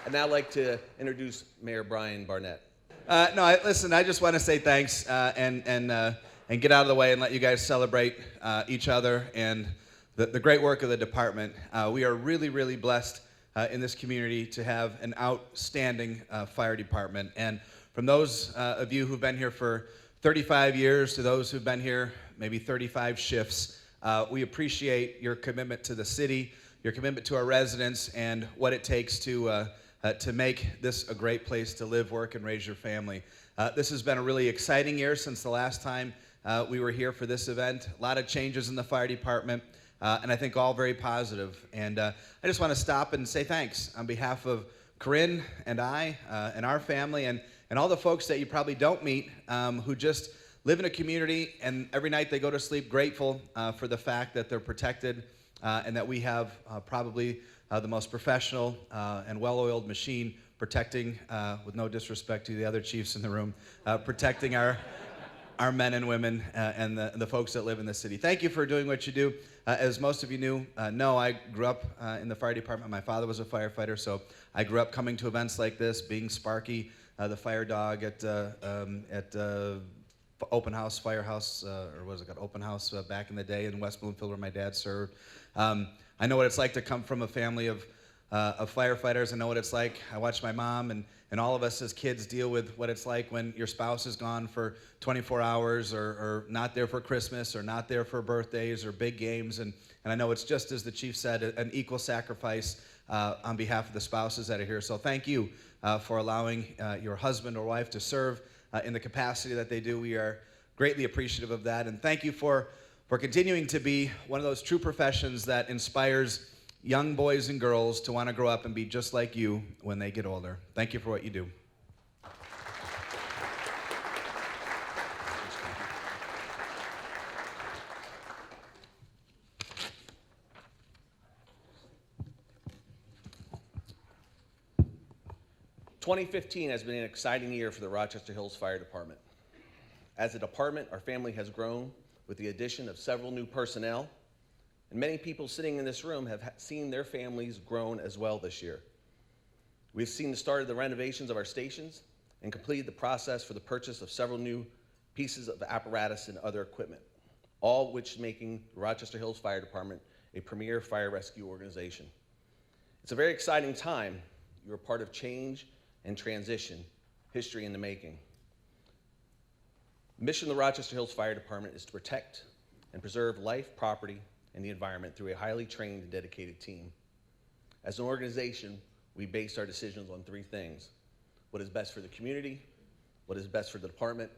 I'd now like to introduce Mayor Brian Barnett. Listen, I just want to say thanks and get out of the way and let you guys celebrate each other and the great work of the department. We are really, really blessed in this community to have an outstanding fire department. And from those of you who've been here for 35 years to those who've been here maybe 35 shifts, we appreciate your commitment to the city, your commitment to our residents, and what it takes to make this a great place to live, work, and raise your family. This has been a really exciting year since the last time we were here for this event. A lot of changes in the fire department, and I think all very positive. And I just want to stop and say thanks on behalf of Corinne and I and our family and all the folks that you probably don't meet who just live in a community and every night they go to sleep grateful for the fact that they're protected and that we have probably the most professional and well-oiled machine protecting, with no disrespect to the other chiefs in the room, protecting our men and women and the folks that live in the city. Thank you for doing what you do. As most of you know, I grew up in the fire department. My father was a firefighter, so I grew up coming to events like this, being Sparky, the fire dog at Open House, Firehouse, or what was it called, Open House back in the day in West Bloomfield where my dad served. I know what it's like to come from a family of firefighters. I know what it's like. I watched my mom and all of us as kids deal with what it's like when your spouse is gone for 24 hours or not there for Christmas or not there for birthdays or big games. And I know it's just as the chief said, an equal sacrifice on behalf of the spouses that are here. So thank you for allowing your husband or wife to serve in the capacity that they do. We are greatly appreciative of that. And thank you for continuing to be one of those true professions that inspires young boys and girls to want to grow up and be just like you when they get older. Thank you for what you do. "2015 has been an exciting year for the Rochester Hills Fire Department. As a department, our family has grown with the addition of several new personnel, and many people sitting in this room have seen their families grown as well this year. We've seen the start of the renovations of our stations and completed the process for the purchase of several new pieces of apparatus and other equipment, all which making the Rochester Hills Fire Department a premier fire rescue organization. It's a very exciting time. You're a part of change and transition, history in the making. The mission of the Rochester Hills Fire Department is to protect and preserve life, property, and the environment through a highly trained and dedicated team. As an organization, we base our decisions on three things: what is best for the community, what is best for the department,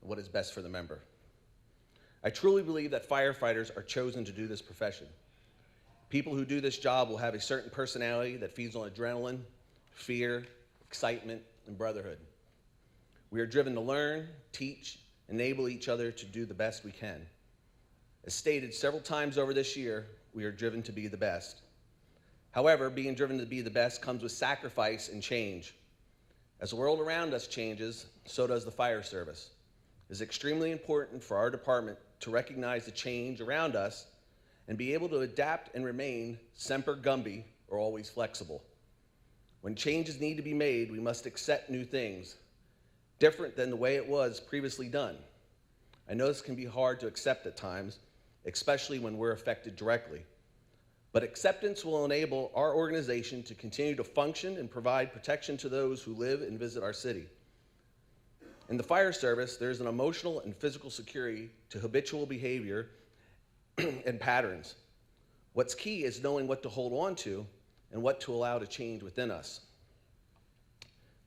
and what is best for the member. I truly believe that firefighters are chosen to do this profession. People who do this job will have a certain personality that feeds on adrenaline, fear, excitement, and brotherhood. We are driven to learn, teach, enable each other to do the best we can. As stated several times over this year, we are driven to be the best. However, being driven to be the best comes with sacrifice and change. As the world around us changes, so does the fire service. It is extremely important for our department to recognize the change around us and be able to adapt and remain semper gumby, or always flexible. When changes need to be made, we must accept new things, different than the way it was previously done. I know this can be hard to accept at times, especially when we're affected directly. But acceptance will enable our organization to continue to function and provide protection to those who live and visit our city. In the fire service, there is an emotional and physical security to habitual behavior and patterns. What's key is knowing what to hold on to and what to allow to change within us.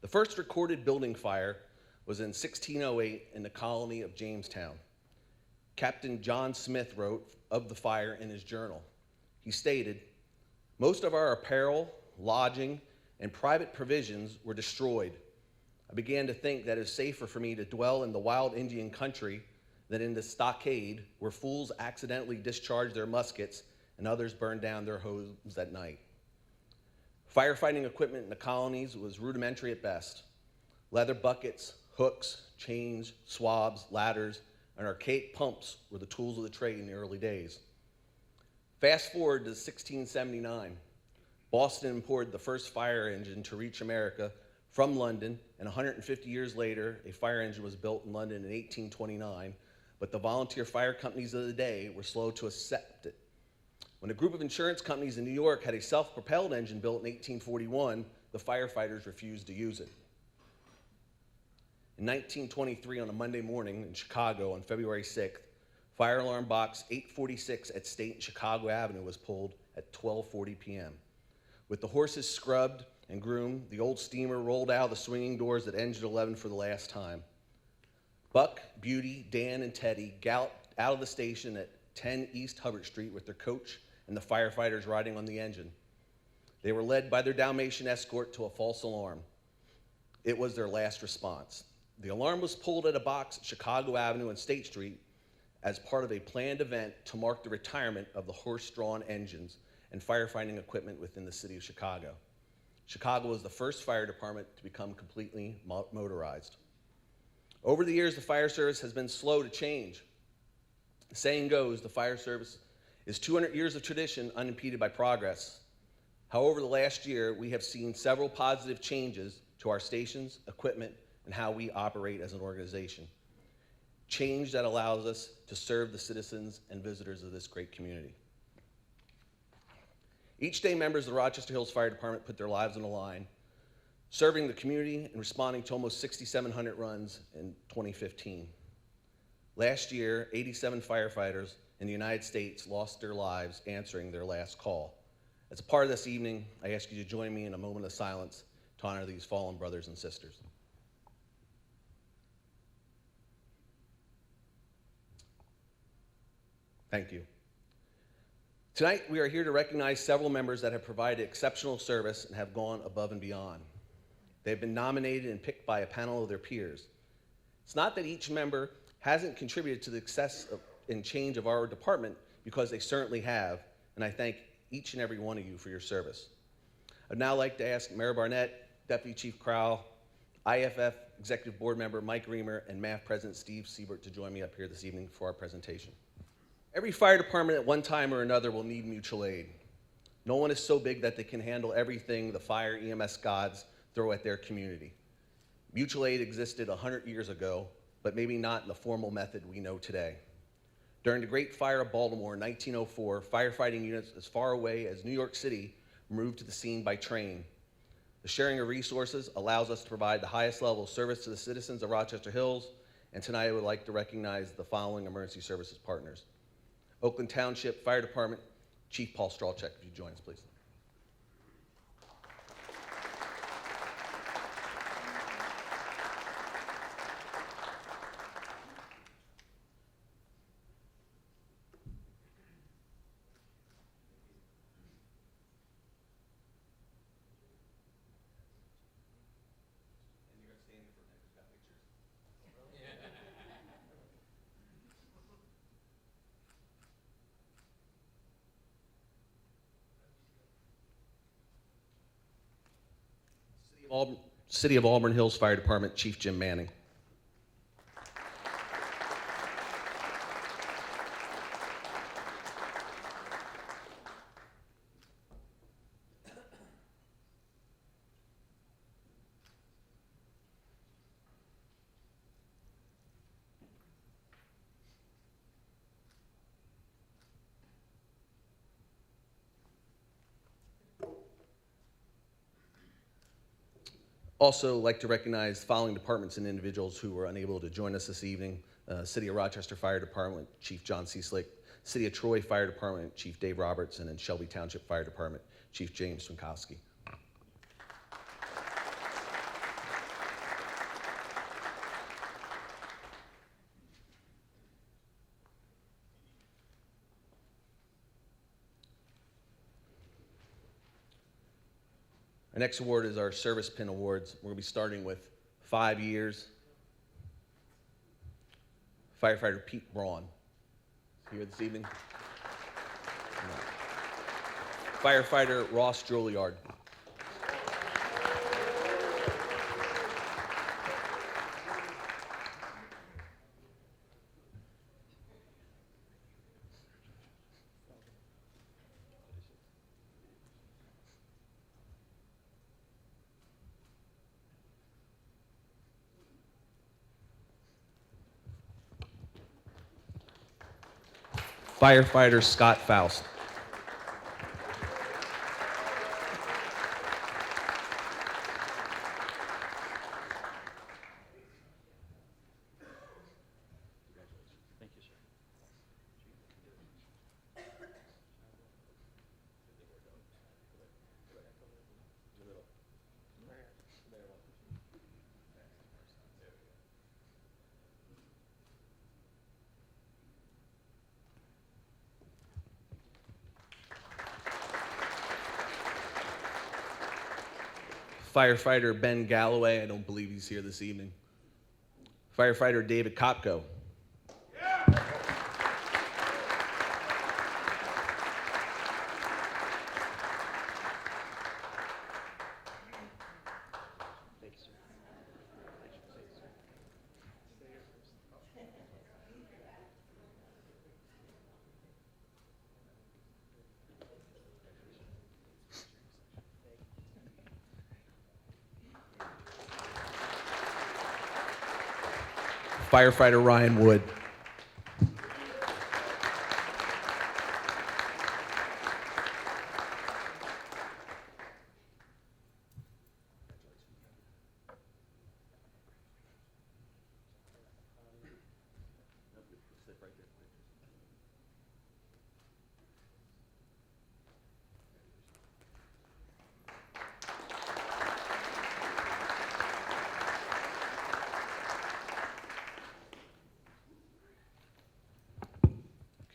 The first recorded building fire was in 1608 in the colony of Jamestown. Captain John Smith wrote of the fire in his journal. He stated, "Most of our apparel, lodging, and private provisions were destroyed. I began to think that it is safer for me to dwell in the wild Indian country than in the stockade where fools accidentally discharge their muskets and others burn down their homes at night." Firefighting equipment in the colonies was rudimentary at best. Leather buckets, hooks, chains, swabs, ladders, and archaic pumps were the tools of the trade in the early days. Fast forward to 1679. Boston imported the first fire engine to reach America from London, and 150 years later, a fire engine was built in London in 1829, but the volunteer fire companies of the day were slow to accept it. When a group of insurance companies in New York had a self-propelled engine built in 1841, the firefighters refused to use it. In 1923, on a Monday morning in Chicago on February 6th, fire alarm box 846 at State and Chicago Avenue was pulled at 12:40 p.m. With the horses scrubbed and groomed, the old steamer rolled out of the swinging doors at engine 11 for the last time. Buck, Beauty, Dan, and Teddy galloped out of the station at 10 East Hubbard Street with their coach and the firefighters riding on the engine. They were led by their Dalmatian escort to a false alarm. It was their last response. The alarm was pulled at a box at Chicago Avenue and State Street as part of a planned event to mark the retirement of the horse-drawn engines and firefighting equipment within the city of Chicago. Chicago was the first fire department to become completely motorized. Over the years, the fire service has been slow to change. The saying goes, the fire service is 200 years of tradition unimpeded by progress. However, the last year, we have seen several positive changes to our stations, equipment, and how we operate as an organization. Change that allows us to serve the citizens and visitors of this great community. Each day, members of the Rochester Hills Fire Department put their lives on the line, serving the community and responding to almost 6,700 runs in 2015. Last year, 87 firefighters in the United States lost their lives answering their last call. As a part of this evening, I ask you to join me in a moment of silence to honor these fallen brothers and sisters. Thank you. Tonight, we are here to recognize several members that have provided exceptional service and have gone above and beyond. They've been nominated and picked by a panel of their peers. It's not that each member hasn't contributed to the success and change of our department, because they certainly have, and I thank each and every one of you for your service. I'd now like to ask Mayor Barnett, Deputy Chief Crowell, IFF Executive Board Member Mike Reamer, and MAF President Steve Siebert to join me up here this evening for our presentation. Every fire department at one time or another will need mutual aid. No one is so big that they can handle everything the fire EMS gods throw at their community. Mutual aid existed 100 years ago, but maybe not in the formal method we know today. During the Great Fire of Baltimore in 1904, firefighting units as far away as New York City moved to the scene by train. The sharing of resources allows us to provide the highest level of service to the citizens of Rochester Hills, and tonight I would like to recognize the following emergency services partners. Oakland Township Fire Department, Chief Paul Strawcheck, if you join us, please. City of Auburn Hills Fire Department, Chief Jim Manning. Also like to recognize the following departments and individuals who were unable to join us this evening. City of Rochester Fire Department, Chief John C. Slick. City of Troy Fire Department, Chief Dave Robertson, and Shelby Township Fire Department, Chief James Swinkowski. Our next award is our Service Pin Awards. We're going to be starting with 5 years. Firefighter Pete Braun here this evening. Firefighter Ross Juilliard. Firefighter Scott Faust. Firefighter Ben Galloway, I don't believe he's here this evening. Firefighter David Kopko. Firefighter Ryan Wood.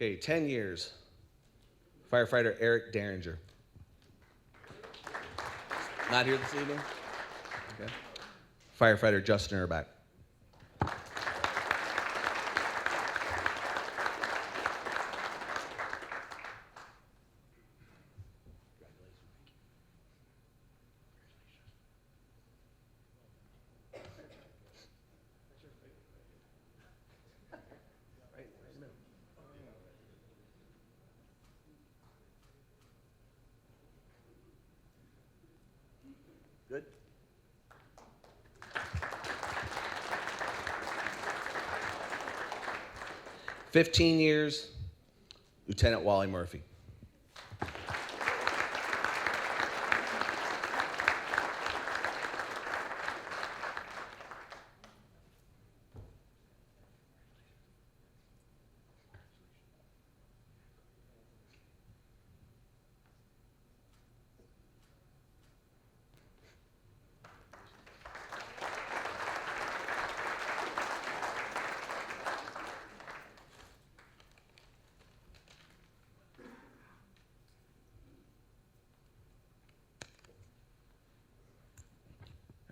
Okay, 10 years. Firefighter Eric Derringer. Not here this evening? Okay. Firefighter Justin Erbach. Good. "15 years, Lieutenant Wally Murphy.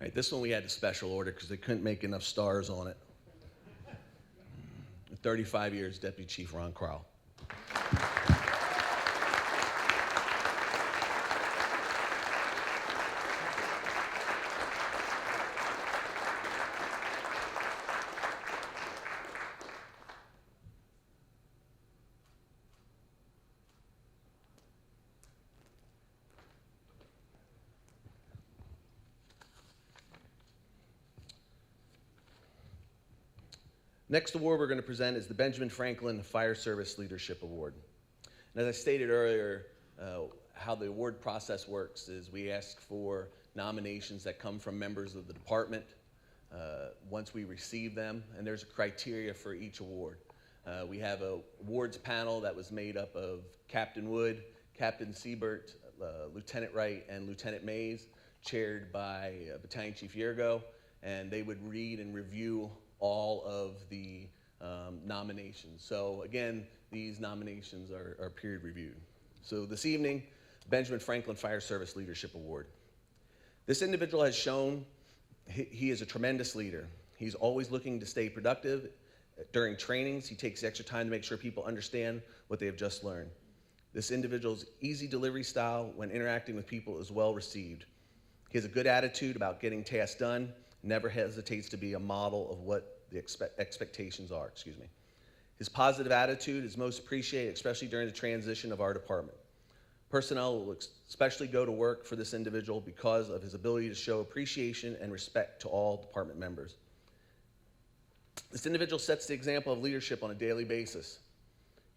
All right, this one we had to special order because they couldn't make enough stars on it. 35 years, Deputy Chief Ron Crowell. Next award we're going to present is the Benjamin Franklin Fire Service Leadership Award. And as I stated earlier, how the award process works is we ask for nominations that come from members of the department once we receive them, and there's a criteria for each award. We have an awards panel that was made up of Captain Wood, Captain Siebert, Lieutenant Wright, and Lieutenant Mays, chaired by Battalion Chief Yergo, and they would read and review all of the nominations. So again, these nominations are period reviewed. So this evening, Benjamin Franklin Fire Service Leadership Award. This individual has shown he is a tremendous leader. He's always looking to stay productive. During trainings, he takes extra time to make sure people understand what they have just learned. This individual's easy delivery style when interacting with people is well received. He has a good attitude about getting tasks done, never hesitates to be a model of what the expectations are, His positive attitude is most appreciated, especially during the transition of our department. Personnel will especially go to work for this individual because of his ability to show appreciation and respect to all department members. This individual sets the example of leadership on a daily basis.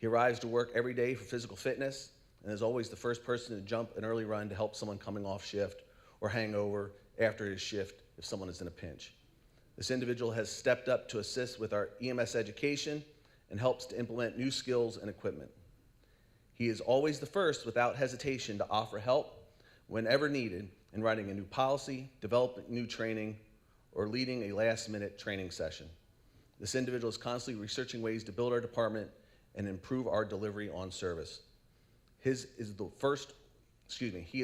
He arrives to work every day for physical fitness and is always the first person to jump an early run to help someone coming off shift or hang over after his shift if someone is in a pinch. This individual has stepped up to assist with our EMS education and helps to implement new skills and equipment. He is always the first without hesitation to offer help whenever needed in writing a new policy, developing new training, or leading a last-minute training session. This individual is constantly researching ways to build our department and improve our delivery on service. He is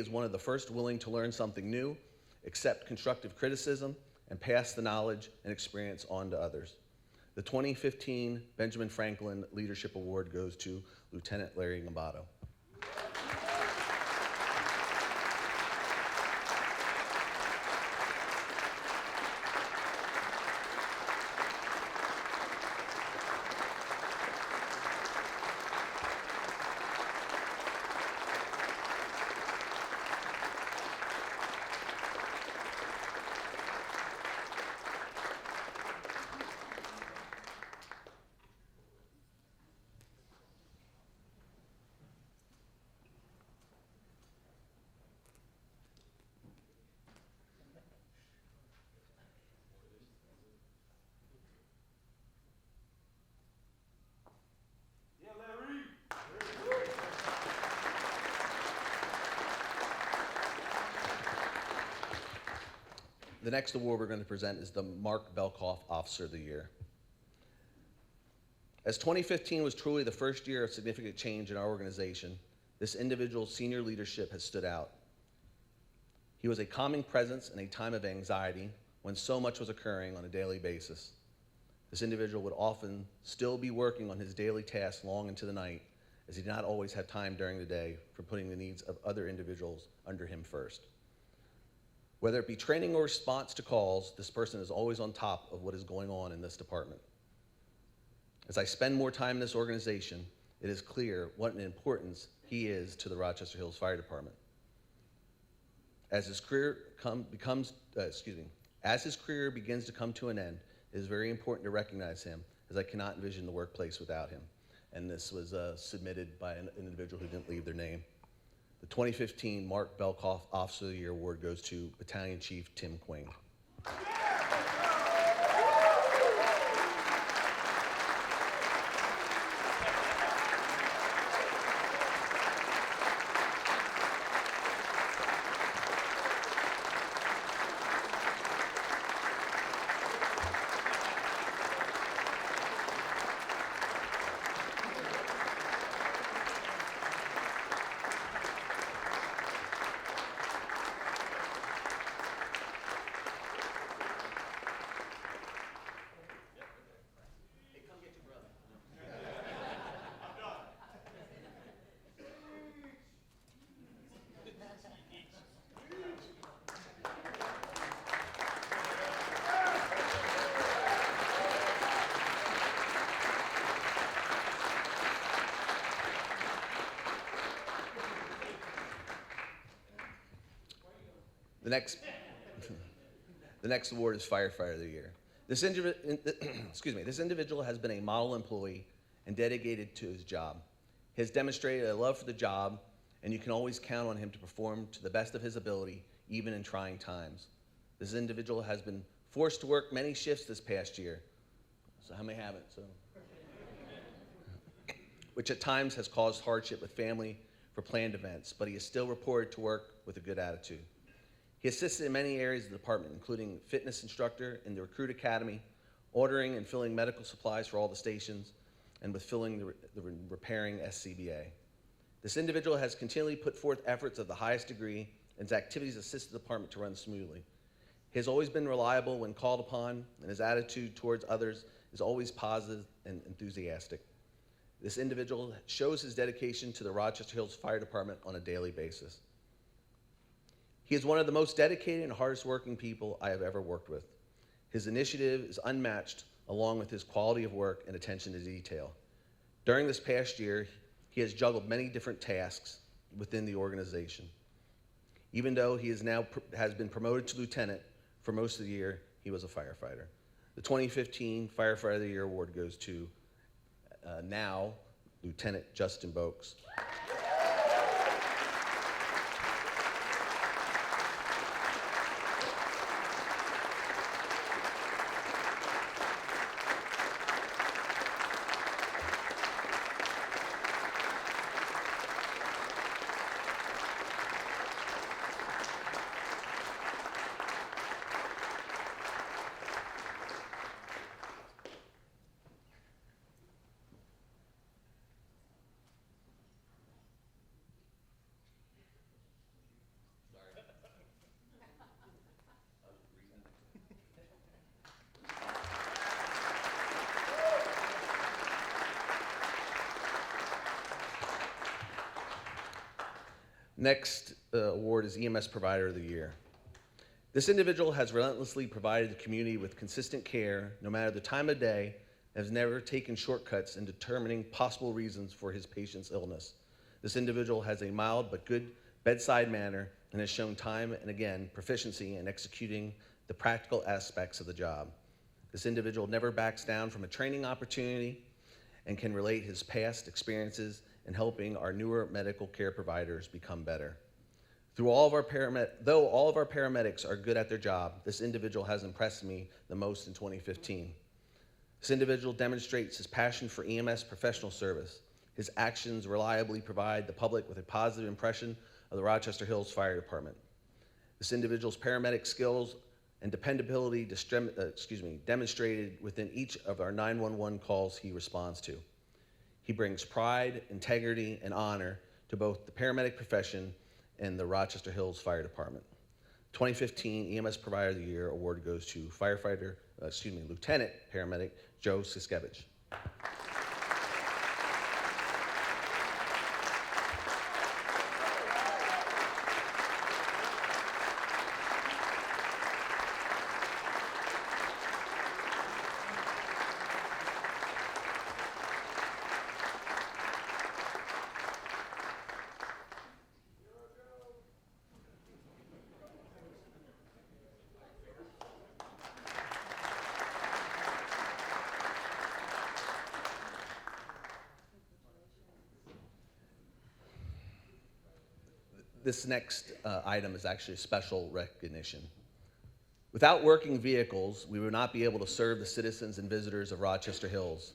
one of the first willing to learn something new, accept constructive criticism, and pass the knowledge and experience on to others. The 2015 Benjamin Franklin Leadership Award goes to Lieutenant Larry Gambato. The next award we're going to present is the Mark Belkoff Officer of the Year. As 2015 was truly the first year of significant change in our organization, this individual's senior leadership has stood out. He was a calming presence in a time of anxiety when so much was occurring on a daily basis. This individual would often still be working on his daily tasks long into the night, as he did not always have time during the day for putting the needs of other individuals under him first. Whether it be training or response to calls, this person is always on top of what is going on in this department. As I spend more time in this organization, it is clear what an importance he is to the Rochester Hills Fire Department. As his career begins to come to an end, it is very important to recognize him, as I cannot envision the workplace without him. And this was submitted by an individual who didn't leave their name. The 2015 Mark Belkoff Officer of the Year Award goes to Battalion Chief Tim Quing. The next award is Firefighter of the Year. This individual has been a model employee and dedicated to his job. He has demonstrated a love for the job, and you can always count on him to perform to the best of his ability, even in trying times. This individual has been forced to work many shifts this past year. So how many haven't? Which at times has caused hardship with family for planned events, but he is still reported to work with a good attitude. He assisted in many areas of the department, including fitness instructor in the recruit academy, ordering and filling medical supplies for all the stations, and with filling the repairing SCBA. This individual has continually put forth efforts of the highest degree, and his activities assist the department to run smoothly. He has always been reliable when called upon, and his attitude towards others is always positive and enthusiastic. This individual shows his dedication to the Rochester Hills Fire Department on a daily basis. He is one of the most dedicated and hardest working people I have ever worked with. His initiative is unmatched, along with his quality of work and attention to detail. During this past year, he has juggled many different tasks within the organization. Even though he has been promoted to lieutenant, for most of the year, he was a firefighter. The 2015 Firefighter of the Year Award goes to now Lieutenant Justin Boakes. Next award is EMS Provider of the Year. This individual has relentlessly provided the community with consistent care, no matter the time of day, and has never taken shortcuts in determining possible reasons for his patient's illness. This individual has a mild but good bedside manner and has shown time and again proficiency in executing the practical aspects of the job. This individual never backs down from a training opportunity and can relate his past experiences in helping our newer medical care providers become better. Though all of our paramedics are good at their job, this individual has impressed me the most in 2015. This individual demonstrates his passion for EMS professional service. His actions reliably provide the public with a positive impression of the Rochester Hills Fire Department. This individual's paramedic skills and dependability demonstrated within each of our 911 calls he responds to. He brings pride, integrity, and honor to both the paramedic profession and the Rochester Hills Fire Department. 2015 EMS Provider of the Year award goes to Lieutenant Paramedic Joe Siskevich. This next item is actually a special recognition. Without working vehicles, we would not be able to serve the citizens and visitors of Rochester Hills.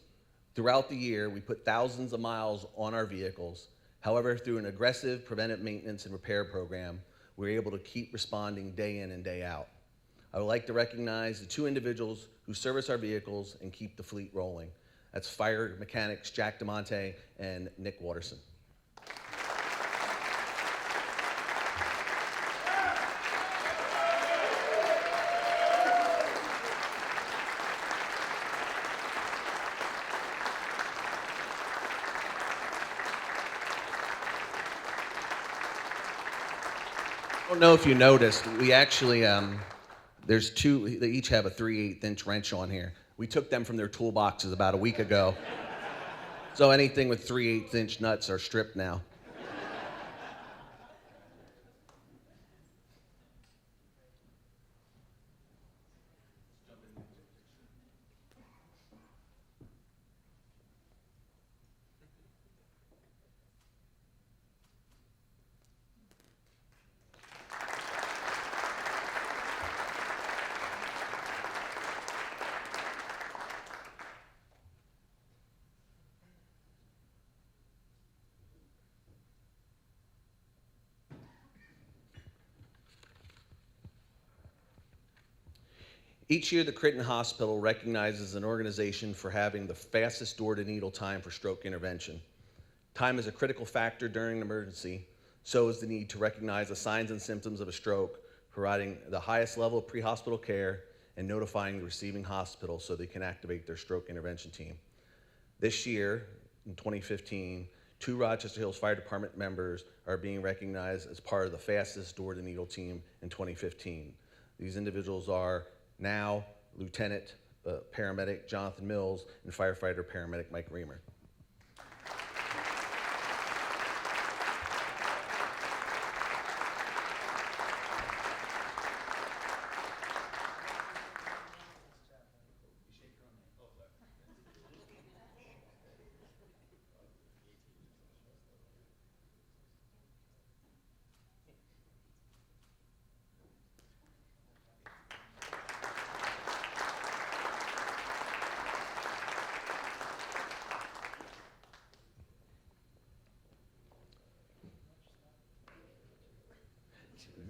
Throughout the year, we put thousands of miles on our vehicles. However, through an aggressive preventive maintenance and repair program, we're able to keep responding day in and day out. I would like to recognize the two individuals who service our vehicles and keep the fleet rolling. That's fire mechanics Jack DeMonte and Nick Watterson. I don't know if you noticed, we actually, there's two, they each have a 3/8" wrench on here. We took them from their toolboxes about a week ago. So anything with 3/8" nuts are stripped now. Each year, the Creighton Hospital recognizes an organization for having the fastest door-to-needle time for stroke intervention. Time is a critical factor during an emergency, so is the need to recognize the signs and symptoms of a stroke, providing the highest level of pre-hospital care, and notifying the receiving hospital so they can activate their stroke intervention team. This year, in 2015, 2 Rochester Hills Fire Department members are being recognized as part of the fastest door-to-needle team in 2015. These individuals are now Lieutenant Paramedic Jonathan Mills and Firefighter Paramedic Mike Reamer.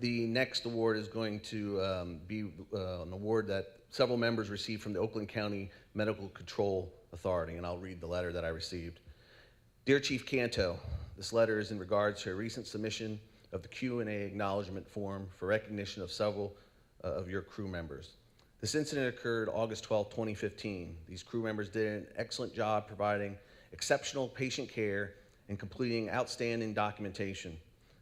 The next award is going to be an award that several members received from the Oakland County Medical Control Authority, and I'll read the letter that I received. Dear Chief Canto, this letter is in regards to a recent submission of the Q&A acknowledgement form for recognition of several of your crew members. This incident occurred August 12, 2015. These crew members did an excellent job providing exceptional patient care and completing outstanding documentation.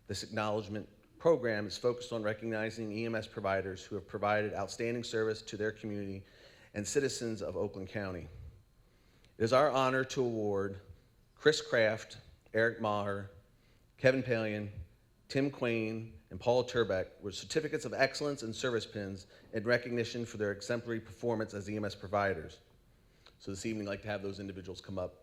This acknowledgement program is focused on recognizing EMS providers who have provided outstanding service to their community and citizens of Oakland County. It is our honor to award Chris Kraft, Eric Maher, Kevin Palian, Tim Quain, and Paul Turbeck with certificates of excellence and service pins in recognition for their exemplary performance as EMS providers. So this evening, I'd like to have those individuals come up.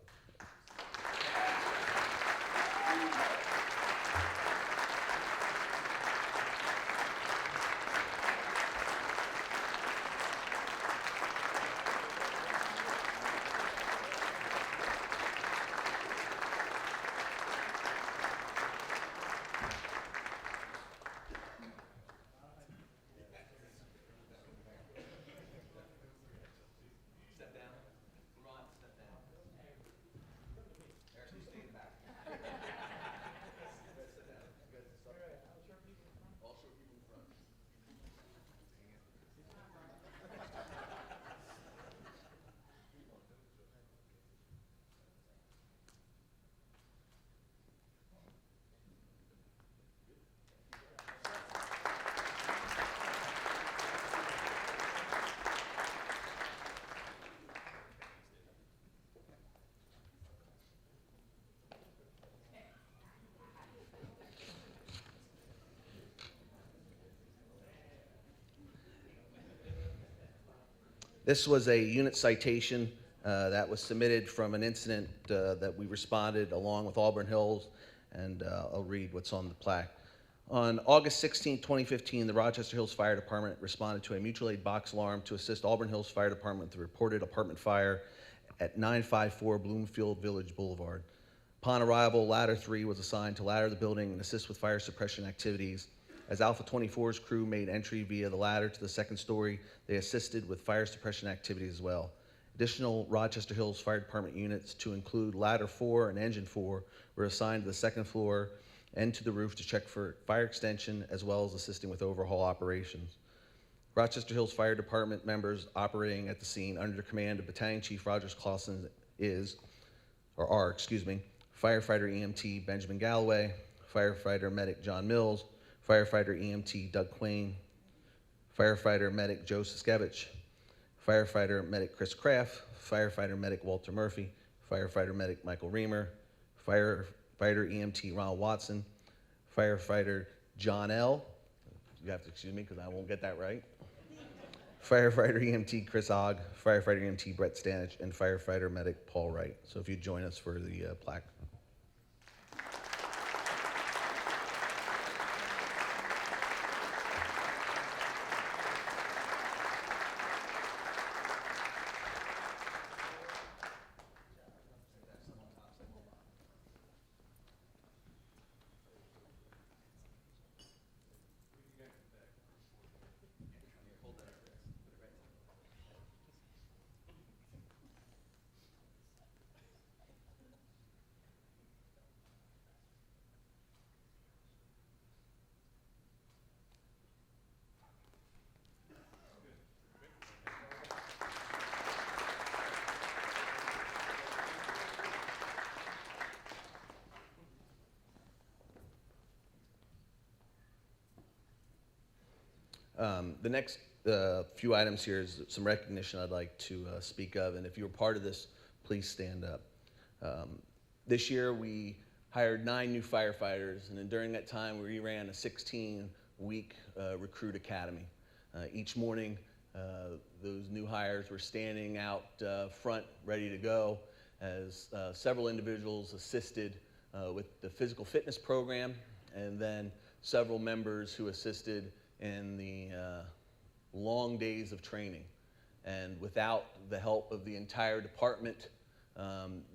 This was a unit citation that was submitted from an incident that we responded along with Auburn Hills, and I'll read what's on the plaque. On August 16, 2015, the Rochester Hills Fire Department responded to a mutual aid box alarm to assist Auburn Hills Fire Department with the reported apartment fire at 954 Bloomfield Village Boulevard. Upon arrival, Ladder 3 was assigned to ladder the building and assist with fire suppression activities. As Alpha 24's crew made entry via the ladder to the second story, they assisted with fire suppression activities as well. Additional Rochester Hills Fire Department units, to include Ladder 4 and Engine 4, were assigned to the second floor and to the roof to check for fire extension, as well as assisting with overhaul operations. Rochester Hills Fire Department members operating at the scene under the command of Battalion Chief Rogers Clausen are Firefighter EMT Benjamin Galloway, Firefighter Medic John Mills, Firefighter EMT Doug Quain, Firefighter Medic Joe Siskevich, Firefighter Medic Chris Kraft, Firefighter Medic Walter Murphy, Firefighter Medic Michael Reamer, Firefighter EMT Ronald Watson, Firefighter John L. You have to excuse me because I won't get that right. Firefighter EMT Chris Ogg, Firefighter EMT Brett Stanich, and Firefighter Medic Paul Wright. So if you'd join us for the plaque. The next few items here is some recognition I'd like to speak of, and if you were part of this, please stand up. This year we hired 9 new firefighters, and then during that time we ran a 16-week recruit academy. Each morning those new hires were standing out front ready to go as several individuals assisted with the physical fitness program, and then several members who assisted in the long days of training. And without the help of the entire department,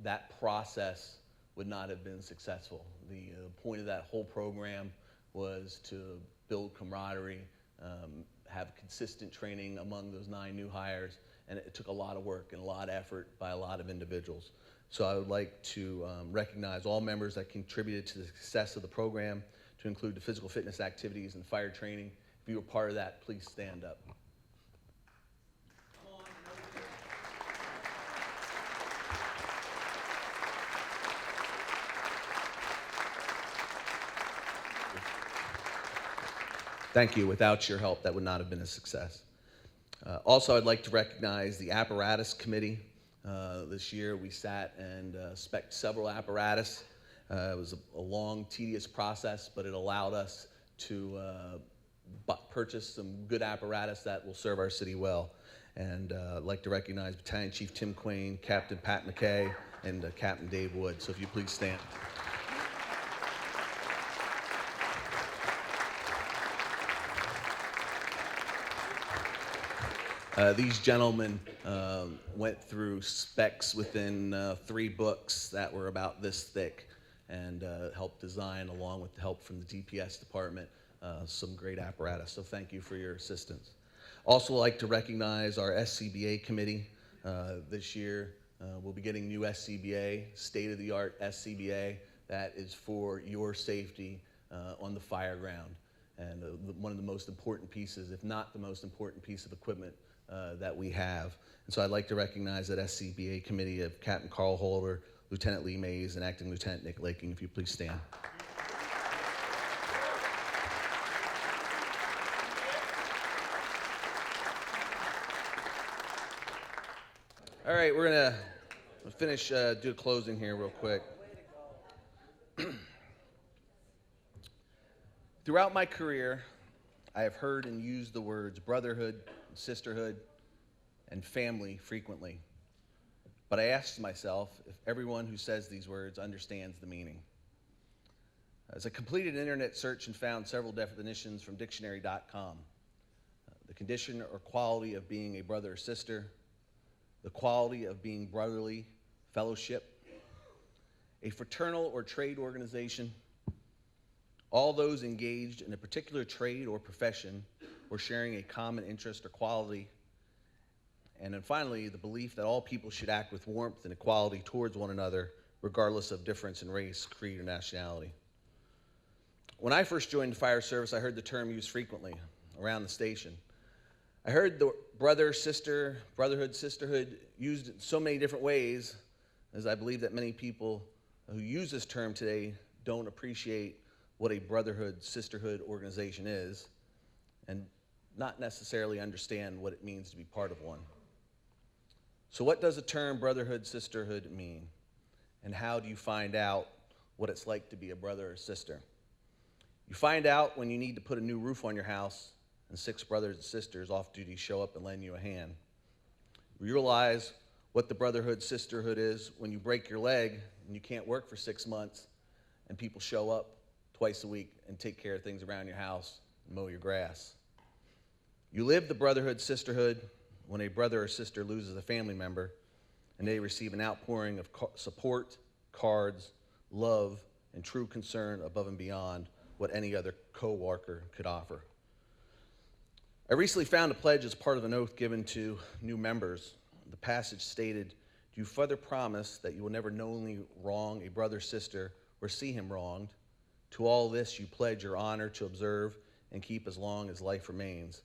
that process would not have been successful. The point of that whole program was to build camaraderie, have consistent training among those 9 new hires, and it took a lot of work and a lot of effort by a lot of individuals. So I would like to recognize all members that contributed to the success of the program, to include the physical fitness activities and fire training. If you were part of that, please stand up. Thank you. Without your help, that would not have been a success. Also, I'd like to recognize the Apparatus Committee. This year, we sat and spec'd several apparatus. It was a long, tedious process, but it allowed us to purchase some good apparatus that will serve our city well. And I'd like to recognize Battalion Chief Tim Quain, Captain Pat McKay, and Captain Dave Wood. So if you please stand. These gentlemen went through specs within 3 books that were about this thick, and helped design, along with the help from the DPS department, some great apparatus. So thank you for your assistance. Also like to recognize our SCBA committee. This year we'll be getting new SCBA, state-of-the-art SCBA that is for your safety on the fire ground. And one of the most important pieces, if not the most important piece of equipment that we have. And so I'd like to recognize that SCBA committee of Captain Carl Holder, Lieutenant Lee Mays, and Acting Lieutenant Nick Laking. If you please stand. All right, we're gonna finish, do a closing here real quick. Throughout my career, I have heard and used the words brotherhood, sisterhood, and family frequently. But I asked myself if everyone who says these words understands the meaning. As I completed an internet search and found several definitions from dictionary.com, the condition or quality of being a brother or sister, the quality of being brotherly, fellowship, a fraternal or trade organization, all those engaged in a particular trade or profession or sharing a common interest or quality, and then finally, the belief that all people should act with warmth and equality towards one another, regardless of difference in race, creed, or nationality. When I first joined the fire service, I heard the term used frequently around the station. I heard the brother, sister, brotherhood, sisterhood used in so many different ways, as I believe that many people who use this term today don't appreciate what a brotherhood, sisterhood organization is, and not necessarily understand what it means to be part of one. So what does the term brotherhood, sisterhood mean? And how do you find out what it's like to be a brother or sister? You find out when you need to put a new roof on your house and 6 brothers and sisters off duty show up and lend you a hand. You realize what the brotherhood, sisterhood is when you break your leg and you can't work for 6 months and people show up twice a week and take care of things around your house and mow your grass. You live the brotherhood, sisterhood when a brother or sister loses a family member and they receive an outpouring of support, cards, love, and true concern above and beyond what any other co-worker could offer. I recently found a pledge as part of an oath given to new members. The passage stated, "Do you further promise that you will never knowingly wrong a brother, sister, or see him wronged? To all this you pledge your honor to observe and keep as long as life remains."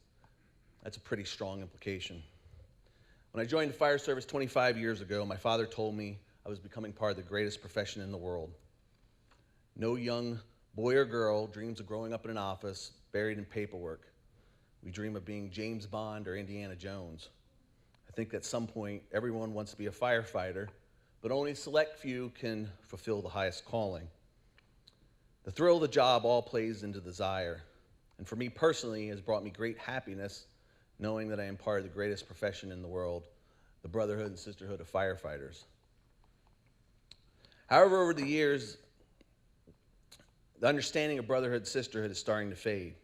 That's a pretty strong implication. When I joined the fire service 25 years ago, my father told me I was becoming part of the greatest profession in the world. No young boy or girl dreams of growing up in an office buried in paperwork. We dream of being James Bond or Indiana Jones. I think at some point everyone wants to be a firefighter, but only a select few can fulfill the highest calling. The thrill of the job all plays into desire, and for me personally has brought me great happiness knowing that I am part of the greatest profession in the world, the brotherhood and sisterhood of firefighters. However, over the years, the understanding of brotherhood and sisterhood is starting to fade.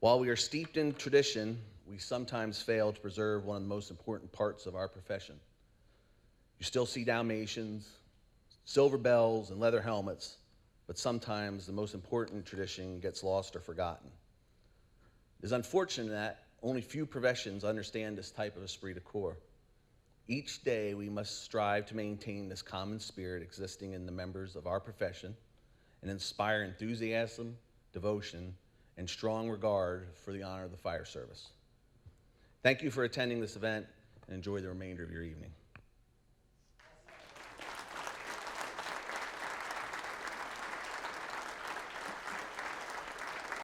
While we are steeped in tradition, we sometimes fail to preserve one of the most important parts of our profession. You still see Dalmatians, silver bells, and leather helmets, but sometimes the most important tradition gets lost or forgotten. It is unfortunate that only few professions understand this type of esprit de corps. Each day we must strive to maintain this common spirit existing in the members of our profession and inspire enthusiasm, devotion, and strong regard for the honor of the fire service. Thank you for attending this event and enjoy the remainder of your evening.